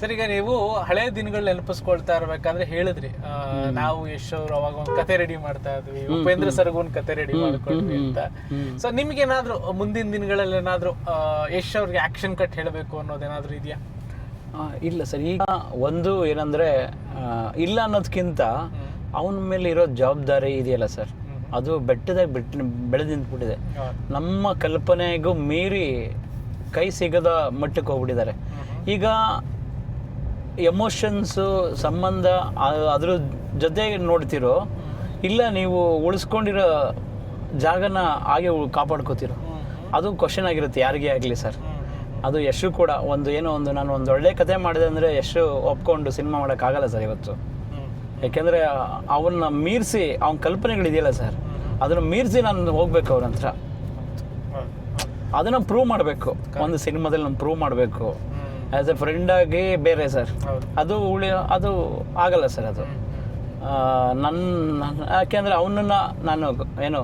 Sir, ಈಗ ನೀವು ಹಳೆ ದಿನಗಳು ನೆನಪಿಸ್ಕೊಳ್ತಾ ಇರ್ಬೇಕಾದ್ರೆ ಹೇಳಿದ್ರಿ ನಾವು ಯಶ್ ಅವರು ಅವಾಗ ಒಂದು ಕತೆ ರೆಡಿ ಮಾಡ್ತಾ ಇದ್ವಿ, ಉಪೇಂದ್ರ ಸರ್ಗೂ ಒಂದು ಕತೆ ರೆಡಿ ಮಾಡ್ಕೊಂಡ್ವಿ ಅಂತ. ಸೊ ನಿಮ್ಗೇನಾದ್ರೂ ಮುಂದಿನ ದಿನಗಳಲ್ಲಿ ಏನಾದ್ರು ಯಶ್ ಅವ್ರಿಗೆ ಆಕ್ಷನ್ ಕಟ್ ಹೇಳಬೇಕು ಅನ್ನೋದೇನಾದ್ರೂ ಇದೆಯಾ? ಇಲ್ಲ ಸರ್, ಈಗ ಒಂದು ಏನಂದ್ರೆ ಇಲ್ಲ ಅನ್ನೋದಕ್ಕಿಂತ ಅವನ ಮೇಲೆ ಇರೋ ಜವಾಬ್ದಾರಿ ಇದೆಯಲ್ಲ ಸರ್, ಅದು ಬೆಟ್ಟದಾಗ ಬೆಳೆದು ನಿಂತ್ಬಿಟ್ಟಿದೆ. ನಮ್ಮ ಕಲ್ಪನೆಗೂ ಮೀರಿ ಕೈ ಸಿಗದ ಮಟ್ಟಕ್ಕೆ ಹೋಗ್ಬಿಟ್ಟಿದ್ದಾರೆ. ಈಗ ಎಮೋಷನ್ಸು ಸಂಬಂಧ ಅದ್ರ ಜೊತೆಗೆ ನೋಡ್ತಿರೋ, ಇಲ್ಲ ನೀವು ಉಳಿಸ್ಕೊಂಡಿರೋ ಜಾಗನ ಹಾಗೆ ಕಾಪಾಡ್ಕೋತಿರೋ, ಅದು ಕ್ವಶನ್ ಆಗಿರುತ್ತೆ ಯಾರಿಗೇ ಆಗಲಿ ಸರ್. ಅದು ಯಶು ಕೂಡ ನಾನು ಒಂದು ಒಳ್ಳೆ ಕತೆ ಮಾಡಿದೆ ಅಂದರೆ ಯಶು ಒಪ್ಕೊಂಡು ಸಿನಿಮಾ ಮಾಡೋಕ್ಕಾಗಲ್ಲ ಸರ್ ಇವತ್ತು. ಯಾಕೆಂದರೆ ಅವನ್ನ ಮೀರಿಸಿ ಅವನ ಕಲ್ಪನೆಗಳಿದೆಯಲ್ಲ ಸರ್, ಅದನ್ನು ಮೀರಿಸಿ ನಾನು ಹೋಗ್ಬೇಕು ಅವ್ರ ಹತ್ರ. ಅದನ್ನು ಪ್ರೂವ್ ಮಾಡಬೇಕು, ಒಂದು ಸಿನಿಮಾದಲ್ಲಿ ನಾನು ಪ್ರೂವ್ ಮಾಡಬೇಕು ಆ್ಯಸ್ ಎ ಫ್ರೆಂಡ್ ಆಗಿ. ಬೇರೆ ಸರ್, ಅದು ಆಗಲ್ಲ ಸರ್. ಅದು ಯಾಕೆಂದರೆ ಅವನನ್ನು ನಾನು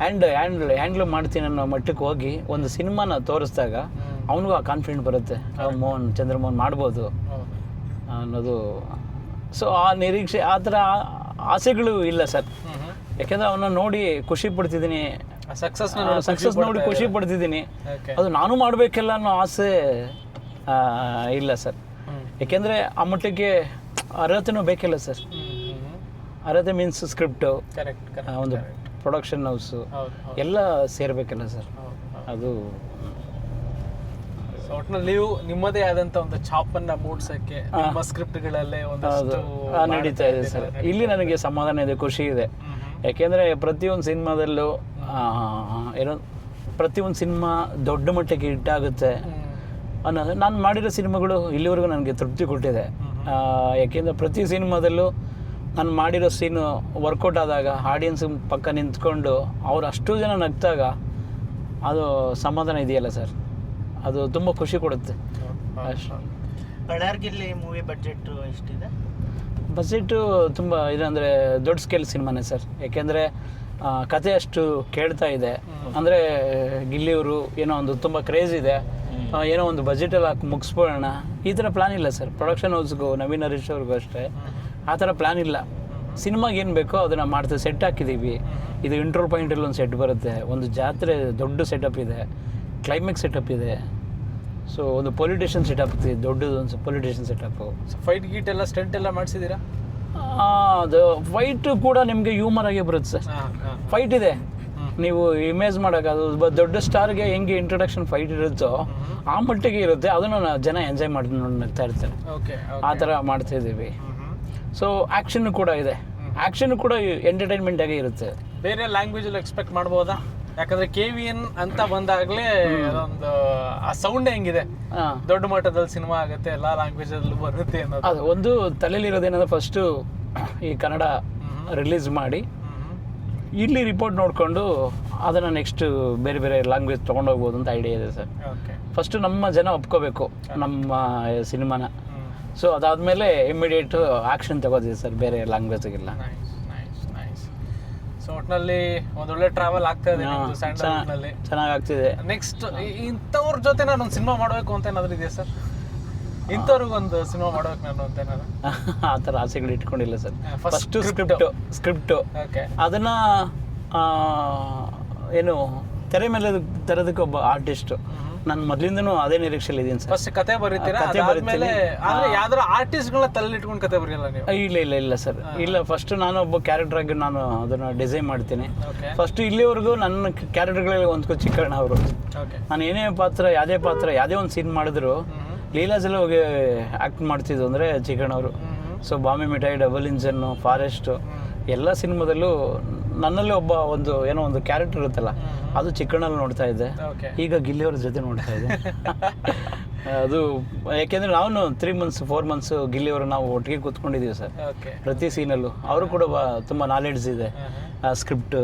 ಹ್ಯಾಂಡ್ಲ್ ಮಾಡ್ತೀನಿ ಅನ್ನೋ ಮಟ್ಟಕ್ಕೆ ಹೋಗಿ ಒಂದು ಸಿನಿಮಾನ ತೋರಿಸಿದಾಗ ಅವನಿಗೂ ಆ ಕಾನ್ಫಿಡೆಂಟ್ ಬರುತ್ತೆ, ಚಂದ್ರಮೋಹನ್ ಮಾಡ್ಬೋದು ಅನ್ನೋದು. ಸೊ ಆ ನಿರೀಕ್ಷೆ, ಆ ಥರ ಆಸೆಗಳು ಇಲ್ಲ ಸರ್. ಯಾಕೆಂದರೆ ಅವನ್ನ ನೋಡಿ ಖುಷಿ ಪಡ್ತಿದ್ದೀನಿ, ಸಕ್ಸಸ್ ನೋಡಿ ಖುಷಿ ಪಡ್ತಿದ್ದೀನಿ. ಅದು ನಾನು ಮಾಡಬೇಕೆಲ್ಲ ಅನ್ನೋ ಆಸೆ ಇಲ್ಲ ಸರ್. ಯಾಕೆಂದರೆ ಆ ಮಟ್ಟಿಗೆ ಅರ್ಹತೆನೂ ಬೇಕಿಲ್ಲ ಸರ್. ಅರ್ಹತೆ ಮೀನ್ಸ್ ಸ್ಕ್ರಿಪ್ಟು, ಒಂದು ಪ್ರೊಡಕ್ಷನ್ ಹೌಸು ಎಲ್ಲ ಸೇರ್ಬೇಕಲ್ಲ ಸರ್. ಅದು ಒಟ್ಟಿನಲ್ಲಿ ನೀವು ನಿಮ್ಮದೇ ಆದಂತ ಒಂದು ಛಾಪನ್ನ ಮೂಡ್ಸಕ್ಕೆ ನಿಮ್ಮ ಸ್ಕ್ರಿಪ್ಟ್ಗಳಲ್ಲೇ ಒಂದಷ್ಟು ನಡೀತಾ ಇದೆ ಸರ್. ಇಲ್ಲಿ ನನಗೆ ಸಮಾಧಾನ ಇದೆ, ಖುಷಿ ಇದೆ. ಯಾಕೆಂದರೆ ಪ್ರತಿಯೊಂದು ಸಿನಿಮಾದಲ್ಲೂ ಪ್ರತಿಯೊಂದು ಸಿನಿಮಾ ದೊಡ್ಡ ಮಟ್ಟಕ್ಕೆ ಹಿಟ್ಟಾಗುತ್ತೆ ಅನ್ನೋದು. ನಾನು ಮಾಡಿರೋ ಸಿನಿಮಾಗಳು ಇಲ್ಲಿವರೆಗೂ ನನಗೆ ತೃಪ್ತಿ ಕೊಟ್ಟಿದೆ. ಯಾಕೆಂದರೆ ಪ್ರತಿ ಸಿನಿಮಾದಲ್ಲೂ ನಾನು ಮಾಡಿರೋ ಸೀನು ವರ್ಕೌಟ್ ಆದಾಗ ಆಡಿಯನ್ಸ್ ಪಕ್ಕ ನಿಂತ್ಕೊಂಡು ಅವ್ರು ಅಷ್ಟು ಜನ ನಗ್ತಾಗ ಅದು ಸಮಾಧಾನ ಇದೆಯಲ್ಲ ಸರ್, ಅದು ತುಂಬ ಖುಷಿ ಕೊಡುತ್ತೆ. ಬಳ್ಳಾರ್ಗಿಲ್ಲಿ ಮೂವಿ ಬಡ್ಜೆಟ್ ಎಷ್ಟಿದೆ? ಬಜೆಟು ತುಂಬ ಇದಂದರೆ ದೊಡ್ಡ ಸ್ಕೇಲ್ ಸಿನಿಮಾನೇ ಸರ್. ಯಾಕೆಂದರೆ ಕತೆ ಅಷ್ಟು ಕೇಳ್ತಾ ಇದೆ. ಅಂದರೆ ಗಿಲ್ಲಿಯವರು ಏನೋ ಒಂದು ತುಂಬ ಕ್ರೇಜ್ ಇದೆ, ಏನೋ ಒಂದು ಬಜೆಟಲ್ಲಿ ಹಾಕಿ ಮುಗಿಸ್ಬೋಣ ಈ ಥರ ಪ್ಲ್ಯಾನ್ ಇಲ್ಲ ಸರ್. ಪ್ರೊಡಕ್ಷನ್ ಹೌಸ್ಗೂ ನವೀನ್ ಹರೀಶ್ ಅವ್ರಿಗೂ ಅಷ್ಟೇ ಆ ಥರ ಪ್ಲ್ಯಾನ್ ಇಲ್ಲ. ಸಿನಿಮಾಗೆ ಏನು ಬೇಕೋ ಅದನ್ನು ಮಾಡ್ತೀವಿ. ಸೆಟ್ ಹಾಕಿದ್ದೀವಿ. ಇದು ಇಂಟ್ರೋಲ್ ಪಾಯಿಂಟಲ್ಲಿ ಒಂದು ಸೆಟ್ ಬರುತ್ತೆ, ಒಂದು ಜಾತ್ರೆ ದೊಡ್ಡ ಸೆಟಪ್ ಇದೆ, ಕ್ಲೈಮ್ಯಾಕ್ಸ್ ಸೆಟಪ್ ಇದೆ. ಸೊ ಒಂದು ಪೊಲಿಟಿಷಿಯನ್ ಸೆಟಪ್ ಇದೆ, ದೊಡ್ಡದು ಒಂದು ಪೊಲಿಟಿಷಿಯನ್ ಸೆಟಪ್ಪು. ಫೈಟ್ ಗೀಟ್ ಎಲ್ಲ ಸ್ಟಂಟ್ ಎಲ್ಲ ಮಾಡಿಸಿದ್ದೀರಾ? ಅದು ಫೈಟು ಕೂಡ ನಿಮಗೆ ಹ್ಯೂಮರ್ ಆಗೇ ಬರುತ್ತೆ ಸರ್. ಫೈಟ್ ಇದೆ, ನೀವು ಇಮೇಜ್ ಮಾಡೋಕ್ಕಾಗ ದೊಡ್ಡ ಸ್ಟಾರ್ಗೆ ಹೆಂಗೆ ಇಂಟ್ರೊಡಕ್ಷನ್ ಫೈಟ್ ಇರುತ್ತೋ ಆ ಮಟ್ಟಿಗೆ ಇರುತ್ತೆ. ಅದನ್ನು ಜನ ಎಂಜಾಯ್ ಮಾಡಿ ನೋಡ್ತಾ ಇರ್ತಾರೆ. ಆ ಥರ ಮಾಡ್ತಾ ಇದ್ದೀವಿ. ಸೊ ಆ್ಯಕ್ಷನ್ ಕೂಡ ಇದೆ, ಆ್ಯಕ್ಷನ್ ಕೂಡ ಎಂಟರ್ಟೈನ್ಮೆಂಟ್ ಆಗೇ ಇರುತ್ತೆ. ಬೇರೆ ಲ್ಯಾಂಗ್ವೇಜಲ್ಲಿ ಎಕ್ಸ್ಪೆಕ್ಟ್ ಮಾಡ್ಬೋದಾ? ಯಾಕಂದ್ರೆ KVN ಅಂತ ಬಂದಾಗಲೇ ಅದೊಂದು ಆ ಸೌಂಡ್ ಹೆಂಗಿದೆ, ದೊಡ್ಡ ಮಟ್ಟದಲ್ಲಿ ಸಿನಿಮಾ ಆಗುತ್ತೆ, ಎಲ್ಲ ಲ್ಯಾಂಗ್ವೇಜ್ ಅಲ್ಲೂ ಬರುತ್ತೆ ಅನ್ನೋದು. ಅದು ಒಂದು ತಲೆಯಲ್ಲಿರೋದೇನಂದ್ರೆ ಫಸ್ಟು ಈ ಕನ್ನಡ ರಿಲೀಸ್ ಮಾಡಿ ಇಲ್ಲಿ ರಿಪೋರ್ಟ್ ನೋಡಿಕೊಂಡು ಅದನ್ನು ನೆಕ್ಸ್ಟ್ ಬೇರೆ ಬೇರೆ ಲ್ಯಾಂಗ್ವೇಜ್ ತೊಗೊಂಡೋಗ್ಬೋದು ಅಂತ ಐಡಿಯಾ ಇದೆ ಸರ್. ಫಸ್ಟು ನಮ್ಮ ಜನ ಒಪ್ಕೋಬೇಕು ನಮ್ಮ ಸಿನಿಮಾನ. ಸೊ ಅದಾದಮೇಲೆ ಇಮಿಡಿಯೇಟ್ ಆ್ಯಕ್ಷನ್ ತಗೋದಿದೆ ಸರ್ ಬೇರೆ ಲ್ಯಾಂಗ್ವೇಜ್ಗೆಲ್ಲ. ಸೊ ಒಟ್ಟಿನಲ್ಲಿ ಒಂದೊಳ್ಳೆ ಟ್ರಾವೆಲ್ ಆಗ್ತಾ ಇದೆ ಸ್ಯಾಂಡಲ್ವುಡ್ನಲ್ಲಿ, ಚೆನ್ನಾಗಿ ಆಗ್ತಿದೆ. ನೆಕ್ಸ್ಟ್ ಇಂಥವ್ರ ಜೊತೆ ನಾನು ಒಂದು ಸಿನಿಮಾ ಮಾಡಬೇಕು ಅಂತ ಏನಾದರೂ ಇದೆಯಾ ಸರ್? ಇಂಥವ್ರಿಗೊಂದು ಸಿನಿಮಾ ಮಾಡ್ಬೇಕು ನಾನು ಅಂತ ಏನಾದ್ರು ಆ ಥರ ಆಸೆಗಳು ಇಟ್ಕೊಂಡಿಲ್ಲ ಸರ್. ಫಸ್ಟು ಸ್ಕ್ರಿಪ್ಟು ಅದನ್ನ ಏನು ತೆರೆ ಮೇಲೆ ತರೋದಕ್ಕೆ ಒಬ್ಬ ಆರ್ಟಿಸ್ಟು. ನಾನು ಮೊದಲಿಂದನೂ ಅದೇ ನಿರೀಕ್ಷೆಯಲ್ಲಿ ಇದ್ದೀನಿ ಸರ್. ಫಸ್ಟ್ ಕತೆ ಬರೀತೀರಾ? ಕತೆ ಬರೀತೀನಿ. ಆದರೆ ಯಾವ್ದಾರು ಆರ್ಟಿಸ್ಟ್ಗಳನ್ನ ತಲೆಯಲ್ಲಿ ಇಟ್ಕೊಂಡು ಕತೆ ಬರೆಯಲ್ಲ ನೀವು? ಇಲ್ಲ ಸರ್, ಇಲ್ಲ. ಫಸ್ಟ್ ನಾನು ಒಬ್ಬ ಕ್ಯಾರೆಕ್ಟರ್ ಆಗಿ ನಾನು ಅದನ್ನು ಡಿಸೈನ್ ಮಾಡ್ತೀನಿ. ಫಸ್ಟ್ ಇಲ್ಲಿವರೆಗೂ ನನ್ನ ಕ್ಯಾರೆಕ್ಟರ್ಗಳಲ್ಲಿ ಒಂದು ಚಿಕ್ಕಣ್ಣ ಅವರು. ನಾನು ಯಾವುದೇ ಒಂದು ಸೀನ್ ಮಾಡಿದ್ರು ಲೀಲಾಜಲ್ಲಿ ಹೋಗಿ ಆ್ಯಕ್ಟ್ ಮಾಡ್ತಿದ್ದು ಅಂದರೆ ಚಿಕ್ಕಣ್ಣವರು. ಸೊ ಬಾಂಬೆ ಮಿಠಾಯಿ, ಡಬಲ್ ಇಂಜನ್ನು, ಫಾರೆಸ್ಟು ಎಲ್ಲ ಸಿನಿಮಾದಲ್ಲೂ ನನ್ನಲ್ಲಿ ಒಬ್ಬ ಒಂದು ಕ್ಯಾರೆಕ್ಟರ್ ಇರುತ್ತಲ್ಲ, ಅದು ಚಿಕ್ಕಣ್ಣಲ್ಲಿ ನೋಡ್ತಾ ಇದ್ದೆ. ಈಗ ಗಿಲ್ಲಿಯವ್ರ ಜೊತೆ ನೋಡ್ತಾ ಇದ್ದೆ. ಅದು ಯಾಕೆಂದರೆ ನಾವು 3 months 4 months ಗಿಲ್ಲಿಯವರು ನಾವು ಒಟ್ಟಿಗೆ ಕೂತ್ಕೊಂಡಿದ್ದೀವಿ ಸರ್. ಪ್ರತಿ ಸೀನಲ್ಲೂ ಅವರು ಕೂಡ ತುಂಬ ನಾಲೆಡ್ಜ್ ಇದೆ. ಸ್ಕ್ರಿಪ್ಟ್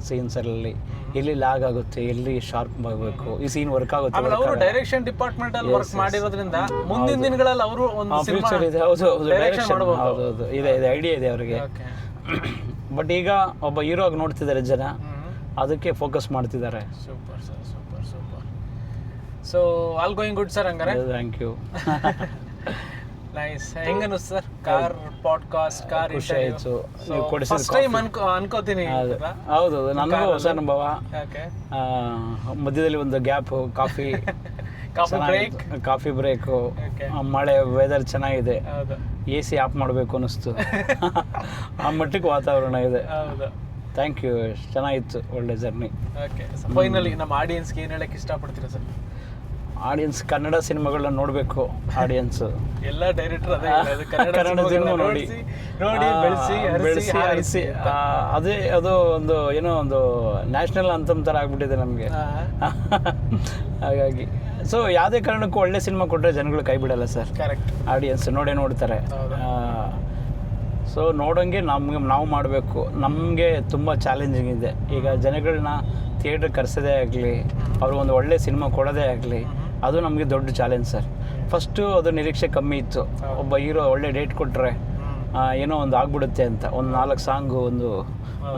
ಸೀನ್ಸಲ್ಲಿ ಎಲ್ಲಿ ಲ್ಯಾಗ್ ಆಗುತ್ತೆ, ಎಲ್ಲಿ ಶಾರ್ಪ್ ಆಗಬೇಕು, ಈ ಸೀನ್ ವರ್ಕ್ ಆಗುತ್ತೆ. ಅವರು ಡೈರೆಕ್ಷನ್ ಡಿಪಾರ್ಟ್ಮೆಂಟ್ ಅಲ್ಲಿ ವರ್ಕ್ ಮಾಡಿರೋದ್ರಿಂದ ಮುಂದಿನ ದಿನಗಳಲ್ಲಿ ಅವರು ಒಂದು ಫ್ಯೂಚರ್ ಇದೆ. ಹೌದು, ಇದೆ ಐಡಿಯಾ ಇದೆ ಅವರಿಗೆ. ಬಟ್ ಈಗ ಒಬ್ಬ ಹೀರೋ ಆಗಿ ನೋಡ್ತಿದ್ದಾರೆ ಜನ, ಅದಕ್ಕೆ ಫೋಕಸ್ ಮಾಡ್ತಿದ್ದಾರೆ. Super sir, super. So all going good sir ಹಂಗಾರೆ. Thank you. ನೈಸ್. ಹೆಂಗನು ಸರ್ ಕಾರ್ ಪಾಡ್ಕಾಸ್ಟ್, ಕಾರ್ ಖುಷಿ ಆಯ್ತು ನೀವು ಕೊಡಿಸಿದ ಫಸ್ಟ್ ಟೈಮ್ ಅನ್ಕೋತೀನಿ. ಹೌದು, ನನಗೂ ಹೊಸ ಅನುಭವ. ಓಕೆ. ಮಧ್ಯದಲ್ಲಿ ಒಂದು ಗ್ಯಾಪ್, ಕಾಫಿ ಬ್ರೇಕು, Okay. ಮಳೆ, ವೆದರ್ ಚೆನ್ನಾಗಿದೆ. ಹೌದು AC ಆಫ್ ಮಾಡಬೇಕು ಅನ್ನಿಸ್ತು. ಆ ಮಟ್ಟಕ್ಕೆ ವಾತಾವರಣ ಇದೆ. ಹೌದು. ಥ್ಯಾಂಕ್ ಯು, ಚೆನ್ನಾಗಿತ್ತು, ಒಳ್ಳೆ ಜರ್ನಿ. ಓಕೆ. ಫೈನಲಿ ನಮ್ಮ ಆಡಿಯನ್ಸ್ಗೆ ಏನು ಹೇಳಕ್ಕೆ ಇಷ್ಟಪಡ್ತೀರಾ ಸರ್? ಆಡಿಯನ್ಸ್ ಕನ್ನಡ ಸಿನಿಮಾಗಳನ್ನ ನೋಡಬೇಕು. ಆಡಿಯನ್ಸ್ ಎಲ್ಲ ಡೈರೆಕ್ಟರ್ ಅದೇ ಹೇಳೋದು, ಕನ್ನಡ ಸಿನಿಮಾ ನೋಡಿ ಬೆಳೆಸಿ ಹರಿಸಿ. ಅದೇ ಅದು ಒಂದು ಏನೋ ಒಂದು ನ್ಯಾಷನಲ್ ಅಂತಮ್ ಥರ ಆಗ್ಬಿಟ್ಟಿದೆ ನಮಗೆ. ಹಾಗಾಗಿ ಸೊ ಯಾವುದೇ ಕಾರಣಕ್ಕೂ ಒಳ್ಳೆ ಸಿನಿಮಾ ಕೊಟ್ಟರೆ ಜನಗಳು ಕೈ ಬಿಡಲ್ಲ ಸರ್. ಕರೆಕ್ಟ್. ಆಡಿಯನ್ಸ್ ನೋಡ್ತಾರೆ. ಸೊ ನೋಡೋಂಗೆ ನಾವು ಮಾಡಬೇಕು. ನಮಗೆ ತುಂಬ ಚಾಲೆಂಜಿಂಗ್ ಇದೆ ಈಗ. ಜನಗಳನ್ನ ಥಿಯೇಟ್ರಿಗೆ ಕರೆಸೋದೇ ಆಗಲಿ, ಅವ್ರಿಗೊಂದು ಒಳ್ಳೆ ಸಿನಿಮಾ ಕೊಡೋದೇ ಆಗಲಿ, ಅದು ನಮಗೆ ದೊಡ್ಡ ಚಾಲೆಂಜ್ ಸರ್. ಫಸ್ಟು ಅದು ನಿರೀಕ್ಷೆ ಕಮ್ಮಿ ಇತ್ತು. ಒಬ್ಬ ಹೀರೋ ಒಳ್ಳೆ ಡೇಟ್ ಕೊಟ್ಟರೆ ಏನೋ ಒಂದು ಆಗ್ಬಿಡುತ್ತೆ ಅಂತ, ಒಂದು 4 ಸಾಂಗು, ಒಂದು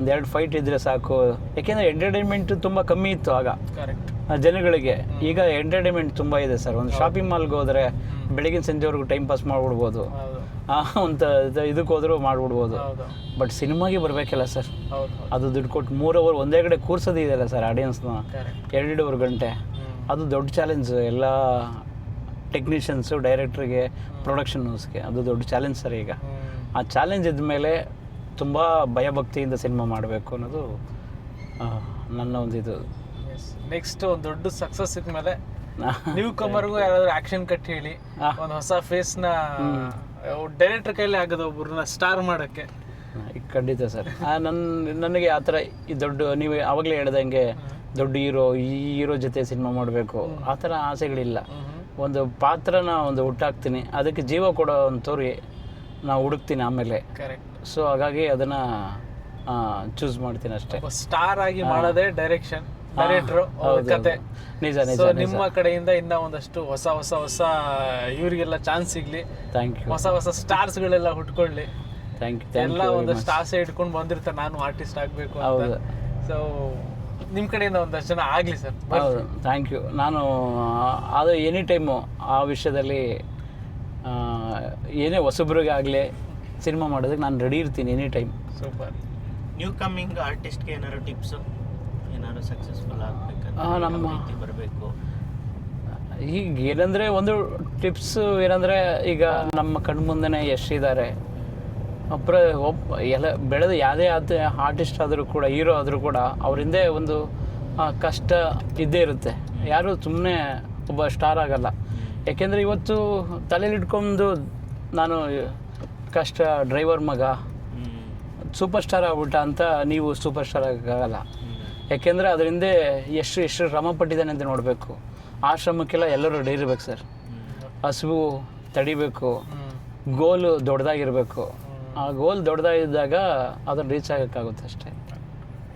2 ಫೈಟ್ ಇದ್ದರೆ ಸಾಕು. ಯಾಕೆಂದರೆ ಎಂಟರ್ಟೈನ್ಮೆಂಟು ತುಂಬ ಕಮ್ಮಿ ಇತ್ತು ಆಗ ಜನಗಳಿಗೆ. ಈಗ ಎಂಟರ್ಟೈನ್ಮೆಂಟ್ ತುಂಬ ಇದೆ ಸರ್. ಒಂದು ಶಾಪಿಂಗ್ ಮಾಲ್ಗೆ ಹೋದರೆ ಬೆಳಗಿನ ಸಂಜೆವರೆಗೂ ಟೈಮ್ ಪಾಸ್ ಮಾಡಿಬಿಡ್ಬೋದು. ಒಂದು ಇದಕ್ಕೆ ಹೋದರೂ ಮಾಡಿಬಿಡ್ಬೋದು. ಬಟ್ ಸಿನಿಮಾಗೆ ಬರಬೇಕಲ್ಲ ಸರ್, ಅದು ದುಡ್ಡು ಕೊಟ್ಟು 3 ಅವರ್ ಒಂದೇ ಕಡೆ ಕೂರ್ಸೋದು ಇದೆಯಲ್ಲ ಸರ್ ಆಡಿಯನ್ಸ್ನ, 2.5 ಗಂಟೆ. ಅದು ದೊಡ್ಡ ಚಾಲೆಂಜ್ ಎಲ್ಲ ಟೆಕ್ನಿಷಿಯನ್ಸು, ಡೈರೆಕ್ಟ್ರಿಗೆ, ಪ್ರೊಡಕ್ಷನ್ ಹೌಸ್ಗೆ. ಅದು ದೊಡ್ಡ ಚಾಲೆಂಜ್ ಸರ್. ಈಗ ಆ ಚಾಲೆಂಜ್ ಇದ್ಮೇಲೆ ತುಂಬ ಭಯಭಕ್ತಿಯಿಂದ ಸಿನಿಮಾ ಮಾಡಬೇಕು ಅನ್ನೋದು ನನ್ನ ಒಂದು ಇದು. ನೆಕ್ಸ್ಟ್ ಒಂದು ದೊಡ್ಡ ಸಕ್ಸಸ್ ಸಿಕ್ಮೇಲೆ ನ್ಯೂ ಕಮರ್ಗೂ ಯಾರಾದ್ರೂ ಆಕ್ಷನ್ ಕಟ್ ಹೇಳಿ ಒಂದು ಹೊಸ ಫೇಸ್ನ ಡೈರೆಕ್ಟರ್ ಕೈಲಿ ಆಗೋದು, ಒಬ್ಬರನ್ನ ಸ್ಟಾರ್ ಮಾಡೋಕ್ಕೆ. ಖಂಡಿತ ಸರ್. ನನಗೆ ಆ ಥರ ಈ ದೊಡ್ಡ, ನೀವು ಆವಾಗಲೇ ಹೇಳ್ದಂಗೆ ದೊಡ್ಡ ಹೀರೋ, ಈ ಹೀರೋ ಜೊತೆ ಸಿನಿಮಾ ಮಾಡಬೇಕು ಆ ಥರ ಆಸೆಗಳಿಲ್ಲ. ಒಂದು ಪಾತ್ರನ ಹುಟ್ಟಾಕ್ತೀನಿ, ಅದಕ್ಕೆ ಜೀವ ಕೊಡೋ ತೋರಿ ನಾವು ಹುಡುಕ್ತೀನಿ ಆಮೇಲೆ. ಕರೆಕ್ಟ್. ಸೊ ಹಾಗಾಗಿ ಅದನ್ನು ಚೂಸ್ ಮಾಡ್ತೀನಿ ಅಷ್ಟೇ. ಸ್ಟಾರ್ ಆಗಿ ಮಾಡೋದೇ ಡೈರೆಕ್ಷನ್, ಡೈರೆಕ್ಟ್ರು, ಕತೆ. ನಿಜ. ನಿಮ್ಮ ಕಡೆಯಿಂದ ಇನ್ನ ಒಂದಷ್ಟು ಹೊಸ ಇವರಿಗೆಲ್ಲ ಚಾನ್ಸ್ ಸಿಗ್ಲಿ. Thank you. ಹೊಸ ಸ್ಟಾರ್ಸ್ಗಳೆಲ್ಲ ಹುಟ್ಕೊಳ್ಳಿ. Thank you. ಎಲ್ಲ ಒಂದಷ್ಟು ಆಸೆ ಇಟ್ಕೊಂಡು ಬಂದಿರ್ತಾರೆ, ನಾನು ಆರ್ಟಿಸ್ಟ್ ಆಗಬೇಕು ಅಂತ. ಸೊ ನಿಮ್ಮ ಕಡೆಯಿಂದ ಒಂದಷ್ಟು ಜನ ಆಗಲಿ ಸರ್. ಹೌದು, ಥ್ಯಾಂಕ್ ಯು. ನಾನು ಅದು ಎನಿ ಟೈಮು ಆ ವಿಷಯದಲ್ಲಿ ಏನೇ ಹೊಸಬ್ರಿಗೆ ಆಗಲಿ ಸಿನಿಮಾ ಮಾಡೋದಕ್ಕೆ ನಾನು ರೆಡಿ ಇರ್ತೀನಿ any time. Super. New coming ಆರ್ಟಿಸ್ಟ್ಗೆ ಏನಾದ್ರು ಟಿಪ್ಸು, ಏನಾದ್ರು ಸಕ್ಸಸ್ಫುಲ್ ಆಗಬೇಕಂದ್ರೆ ನಮ್ಮ ರೀತಿ ಬರಬೇಕು? ಈಗ ಏನಂದರೆ ಒಂದು ಟಿಪ್ಸು ಏನಂದರೆ, ಈಗ ನಮ್ಮ ಕಣ್ಮುಂದೆನೇ ಎಷ್ಟಿದ್ದಾರೆ ಎಲ್ಲ ಬೆಳೆದು ಯಾವುದೇ ಆರ್ಟಿಸ್ಟ್ ಆದರೂ ಕೂಡ, ಹೀರೋ ಆದರೂ ಕೂಡ ಅವ್ರ ಹಿಂದೆ ಒಂದು ಕಷ್ಟ ಇದ್ದೇ ಇರುತ್ತೆ. ಯಾರೂ ಸುಮ್ಮನೆ ಒಬ್ಬ ಸ್ಟಾರ್ ಆಗಲ್ಲ. ಯಾಕೆಂದರೆ ಇವತ್ತು ತಲೆಯಲ್ಲಿ ಇಟ್ಕೊಂಡು ನಾನು ಕಷ್ಟ ಡ್ರೈವರ್ ಮಗ ಸೂಪರ್ ಸ್ಟಾರ್ ಆಗ್ಬಿಟ್ಟ ಅಂತ ನೀವು ಸೂಪರ್ ಸ್ಟಾರ್ ಆಗೋಕ್ಕಾಗಲ್ಲ. ಯಾಕೆಂದರೆ ಅದ್ರ ಹಿಂದೆ ಎಷ್ಟು ಶ್ರಮ ಪಟ್ಟಿದ್ದಾನೆ ಅಂತ ನೋಡಬೇಕು. ಆ ಶ್ರಮಕ್ಕೆಲ್ಲ ಎಲ್ಲರೂ ರೆಡಿ ಇರಬೇಕು ಸರ್. ಹಸಿವು ತಡಿಬೇಕು, ಗೋಲು ದೊಡ್ಡದಾಗಿರಬೇಕು. ಆ ಗೋಲ್ ದೊಡ್ಡದಾಗಿದ್ದಾಗ ಅದನ್ನು ರೀಚ್ ಆಗೋಕ್ಕಾಗುತ್ತೆ ಅಷ್ಟೇ.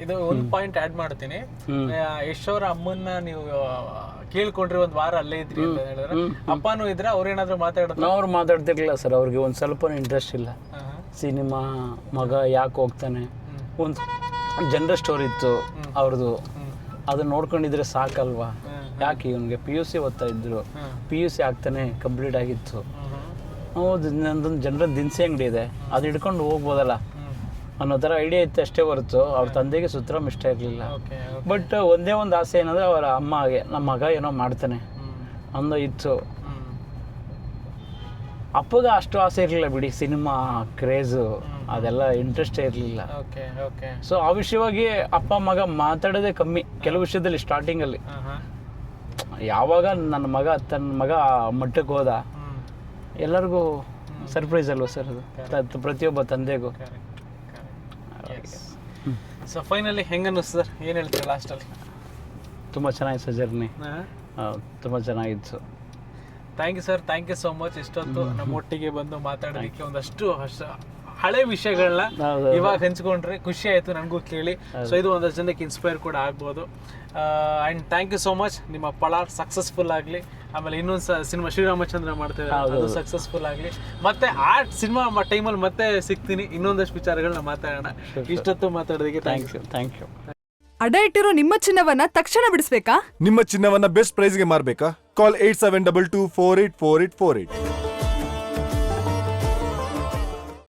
ಇದು ಒಂದು ಪಾಯಿಂಟ್ ಆ್ಯಡ್ ಮಾಡ್ತೀನಿ. ಯಶೋರ ಅಮ್ಮನ್ನ ನೀವು ಕೇಳ್ಕೊಂಡ್ರಿ, ಒಂದು ವಾರ ಅಲ್ಲೇ ಇದ್ರಿ ಅಂತ ಹೇಳಿದ್ರೆ, ಅಪ್ಪನೂ ಇದ್ರೆ ಅವ್ರೇನಾದ್ರು ಮಾತಾಡಿದ್ರು? ಅವ್ರು ಮಾತಾಡ್ತಿರ್ಲಿಲ್ಲ ಸರ್. ಅವ್ರಿಗೆ ಒಂದು ಸ್ವಲ್ಪ ಇಂಟ್ರೆಸ್ಟ್ ಇಲ್ಲ. ಸಿನಿಮಾ, ಮಗ ಯಾಕೆ ಹೋಗ್ತಾನೆ, ಒಂದು ಜನರಲ್ ಸ್ಟೋರಿ ಇತ್ತು ಅವ್ರದ್ದು, ಅದನ್ನ ನೋಡ್ಕೊಂಡಿದ್ರೆ ಸಾಕಲ್ವಾ. ಯಾಕೆ ಇವನಿಗೆ PUC ಓದ್ತಾ ಇದ್ರು, PUC ಆಗ್ತಾನೆ ಕಂಪ್ಲೀಟ್ ಆಗಿತ್ತು. ಹೌದು, ನಂದೊಂದು ಜನರ ದಿನಸಿ ಅಂಗಡಿ ಇದೆ, ಅದು ಹಿಡ್ಕೊಂಡು ಹೋಗ್ಬೋದಲ್ಲ ಅನ್ನೋ ಥರ ಐಡಿಯಾ ಇತ್ತು ಅಷ್ಟೇ ಹೊರತು ಅವ್ರ ತಂದೆಗೆ ಸುತ್ತರಾಮ್ ಇಷ್ಟ ಇರಲಿಲ್ಲ. ಬಟ್ ಒಂದೇ ಒಂದು ಆಸೆ ಏನಂದರೆ ಅವರ ಅಮ್ಮಗೆ ನಮ್ಮ ಮಗ ಏನೋ ಮಾಡ್ತಾನೆ ಅನ್ನೋ ಇತ್ತು. ಅಪ್ಪಗೆ ಅಷ್ಟು ಆಸೆ ಇರಲಿಲ್ಲ ಬಿಡಿ, ಸಿನಿಮಾ ಕ್ರೇಜು ಅದೆಲ್ಲ ಇಂಟ್ರೆಸ್ಟೇ ಇರಲಿಲ್ಲ. ಸೊ ಆ ವಿಷಯವಾಗಿ ಅಪ್ಪ ಮಗ ಮಾತಾಡೋದೇ ಕಮ್ಮಿ ಕೆಲವು ವಿಷಯದಲ್ಲಿ. ಸ್ಟಾರ್ಟಿಂಗಲ್ಲಿ ಯಾವಾಗ ನನ್ನ ಮಗ ಮಟ್ಟಕ್ಕೆ ಹೋದ, ಎಲ್ಲರಿಗೂ ಸರ್ಪ್ರೈಸ್ ಅಲ್ವಾ ಸರ್ ಅದು, ಪ್ರತಿಯೊಬ್ಬ ತಂದೆಗೂ. ಸೊ ಫೈನಲಿ ಹೆಂಗೆ ಅನ್ನಿಸ್ತು ಸರ್? ಏನು ಹೇಳ್ತೀರಾ ಲಾಸ್ಟಲ್ಲಿ? ತುಂಬ ಚೆನ್ನಾಗಿತ್ತು ಸರ್ ಜರ್ನಿ, ತುಂಬ ಚೆನ್ನಾಗಿತ್ತು. Thank you sir, thank you so much. ಇಷ್ಟೊತ್ತು ನಮ್ಮೊಟ್ಟಿಗೆ ಬಂದು ಮಾತಾಡೋದಕ್ಕೆ ಒಂದಷ್ಟು ಹಳೆ ವಿಷಯಗಳನ್ನ ಇವಾಗ ಹಂಚ್ಕೊಂಡ್ರೆ ಖುಷಿ ಆಯಿತು ನನಗೂ ಕೇಳಿ. ಸೊ ಇದು ಒಂದಷ್ಟು ಜನಕ್ಕೆ ಇನ್ಸ್ಪೈರ್ ಕೂಡ ಆಗ್ಬೋದು. And thank you so much. ನಿಮ್ಮ ಪಳಾರ್ ಸಕ್ಸಸ್ಫುಲ್ ಆಗಲಿ. ಆಮೇಲೆ ಇನ್ನೊಂದು ಸಿನಿಮಾ ಶ್ರೀರಾಮಚಂದ್ರ ಮಾಡ್ತೇವೆ, ಅದು ಸಕ್ಸಸ್ಫುಲ್ ಆಗಲಿ. ಮತ್ತೆ ಆ ಸಿನಿಮಾ ಟೈಮಲ್ಲಿ ಮತ್ತೆ ಸಿಗ್ತೀನಿ, ಇನ್ನೊಂದಷ್ಟು ವಿಚಾರಗಳನ್ನ ಮಾತಾಡೋಣ. ಇಷ್ಟೊತ್ತು ಮಾತಾಡೋದಕ್ಕೆ ಥ್ಯಾಂಕ್ ಯು. ಅಡ ಇಟ್ಟಿರೋ ನಿಮ್ಮ ಚಿನ್ನವನ್ನ ತಕ್ಷಣ ಬಿಡಿಸ್ಬೇಕಾ? ನಿಮ್ಮ ಚಿನ್ನವನ್ನ ಬೆಸ್ಟ್ ಪ್ರೈಸ್ಗೆ ಮಾರ್ಬೇಕಾ? Call 8722 484848.